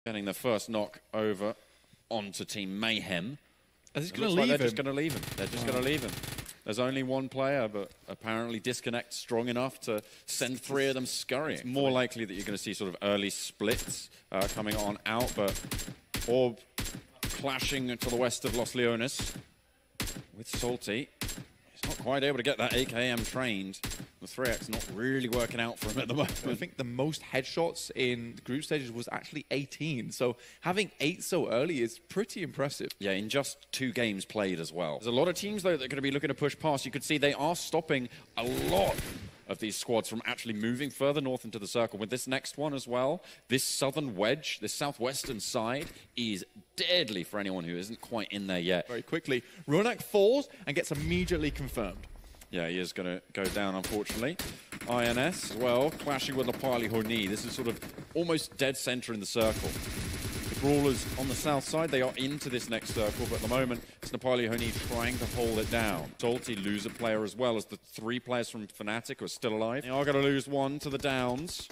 Getting the first knock over onto Team Mayhem. Are they going to leave him? They're just going to leave him. They're just going to leave him. There's only one player, but apparently disconnect strong enough to send 3 of them scurrying. It's more likely that you're going to see sort of early splits coming on out, but Orb clashing to the west of Los Leones with Salty. He's not quite able to get that AKM trained. The 3X not really working out for him at the moment. I think the most headshots in the group stages was actually 18. So having 8 so early is pretty impressive. Yeah, in just 2 games played as well. There's a lot of teams, though, that are going to be looking to push past. You could see they are stopping a lot of these squads from actually moving further north into the circle. With this next one as well, this southern wedge, this southwestern side, is deadly for anyone who isn't quite in there yet. Very quickly, Ronak falls and gets immediately confirmed. Yeah, he is going to go down, unfortunately. INS as well, clashing with Napali Honi. This is sort of almost dead center in the circle. The Brawlers on the south side, they are into this next circle, but at the moment, it's Napali Honi trying to hold it down. Salty lose a player as well as the 3 players from Fnatic are still alive. They are going to lose 1 to the downs.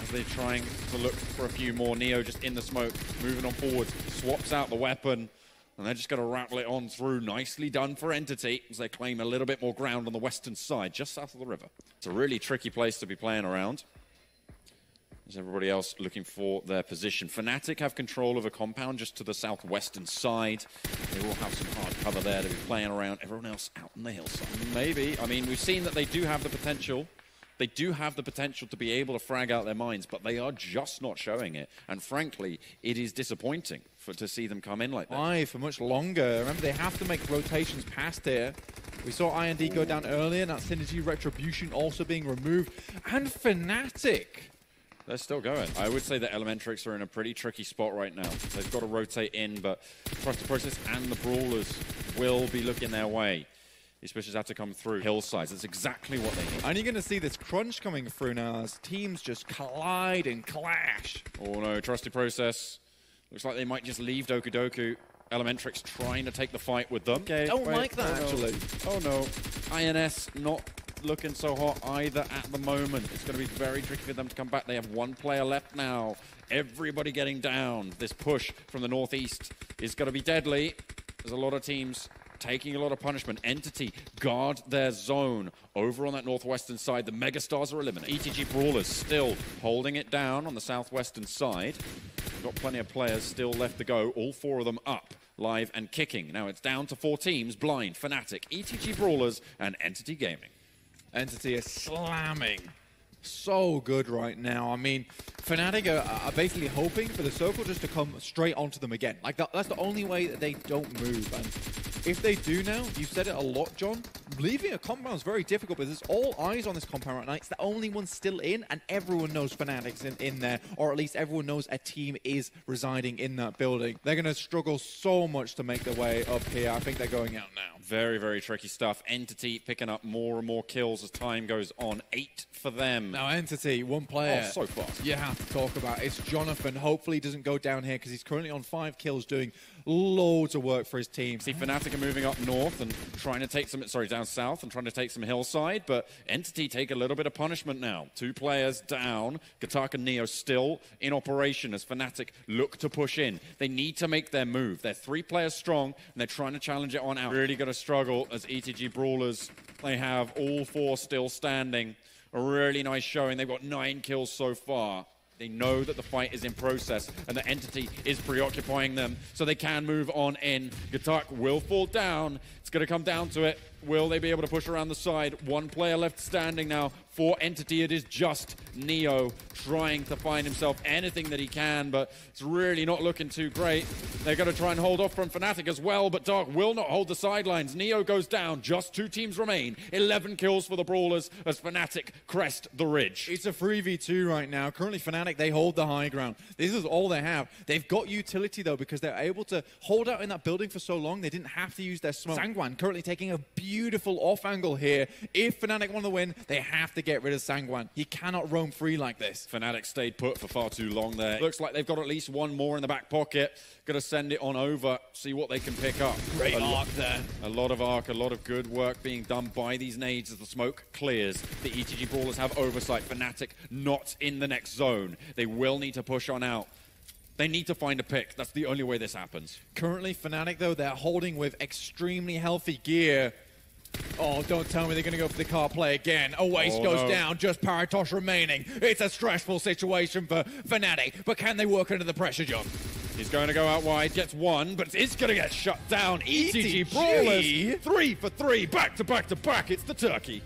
As they're trying to look for a few more. Neo just in the smoke, moving on forwards, swaps out the weapon. And they're just going to rattle it on through. Nicely done for Entity as they claim a little bit more ground on the western side, just south of the river. It's a really tricky place to be playing around. There's everybody else looking for their position. Fnatic have control of a compound just to the southwestern side. They will have some hard cover there to be playing around. Everyone else out on the hillside. Maybe. I mean, we've seen that they do have the potential. They do have the potential to be able to frag out their mines, but they are just not showing it. And frankly, it is disappointing to see them come in like that. 5 for much longer. Remember, they have to make rotations past here. We saw IND go down earlier, and that Synergy Retribution also being removed. And Fnatic. They're still going. I would say that Elementrix are in a pretty tricky spot right now. They've got to rotate in, but Trusted Process and the Brawlers will be looking their way. These pushes have to come through hillsides. That's exactly what they need. And you're going to see this crunch coming through now as teams just collide and clash. Oh no, Trusted Process. Looks like they might just leave Doku Doku. Elementrix trying to take the fight with them. Okay, don't like that, actually. Oh no. INS not looking so hot either at the moment. It's going to be very tricky for them to come back. They have 1 player left now. Everybody getting down. This push from the northeast is going to be deadly. There's a lot of teams taking a lot of punishment. Entity guard their zone. Over on that northwestern side, the Megastars are eliminated. ETG Brawlers still holding it down on the southwestern side. Got plenty of players still left to go. All 4 of them up, live and kicking. Now it's down to 4 teams. Blind, Fnatic, ETG Brawlers, and Entity Gaming. Entity is slamming. So good right now. I mean, Fnatic are basically hoping for the circle just to come straight onto them again. Like, that's the only way that they don't move. And if they do now, you've said it a lot, John, leaving a compound is very difficult because there's all eyes on this compound right now. It's the only one still in, and everyone knows Fnatic's in there, or at least everyone knows a team is residing in that building. They're going to struggle so much to make their way up here. I think they're going out now. Very, very tricky stuff. Entity picking up more and more kills as time goes on. 8 for them. Now, Entity, 1 player. Oh, so fast. You have to talk about. It's Jonathan. Hopefully he doesn't go down here because he's currently on 5 kills doing loads of work for his team. See, Fnatic are moving up north and trying to take some, down south and trying to take some hillside, but Entity take a little bit of punishment now. 2 players down. Gatak and Neo still in operation as Fnatic look to push in. They need to make their move. They're 3 players strong and they're trying to challenge it on out. Really going to struggle as ETG Brawlers, they have all 4 still standing. A really nice showing. They've got 9 kills so far. They know that the fight is in process and the Entity is preoccupying them, so they can move on in. Gatak will fall down. It's going to come down to it. Will they be able to push around the side? 1 player left standing now. For Entity, it is just Neo trying to find himself anything that he can, but it's really not looking too great. They're going to try and hold off from Fnatic as well, but Dark will not hold the sidelines. Neo goes down. Just 2 teams remain. 11 kills for the Brawlers as Fnatic crest the ridge. It's a 3v2 right now. Currently, Fnatic, they hold the high ground. This is all they have. They've got utility, though, because they're able to hold out in that building for so long. They didn't have to use their smoke. Sangwan currently taking a beautiful off angle here. If Fnatic want to win, they have to get rid of Sangwan. He cannot roam free like this. Fnatic stayed put for far too long there. Looks like they've got at least one more in the back pocket. Gonna send it on over, see what they can pick up. Great arc there. A lot of arc, a lot of good work being done by these nades as the smoke clears. The ETG Brawlers have oversight. Fnatic not in the next zone. They will need to push on out. They need to find a pick. That's the only way this happens. Currently, Fnatic, though, they're holding with extremely healthy gear. Oh, don't tell me they're going to go for the car play again. A waste goes down, just Paratosh remaining. It's a stressful situation for Fnatic, but can they work under the pressure, John? He's going to go out wide, gets one, but it's going to get shut down. ETG Brawlers, 3 for 3, back to back to back. It's the turkey.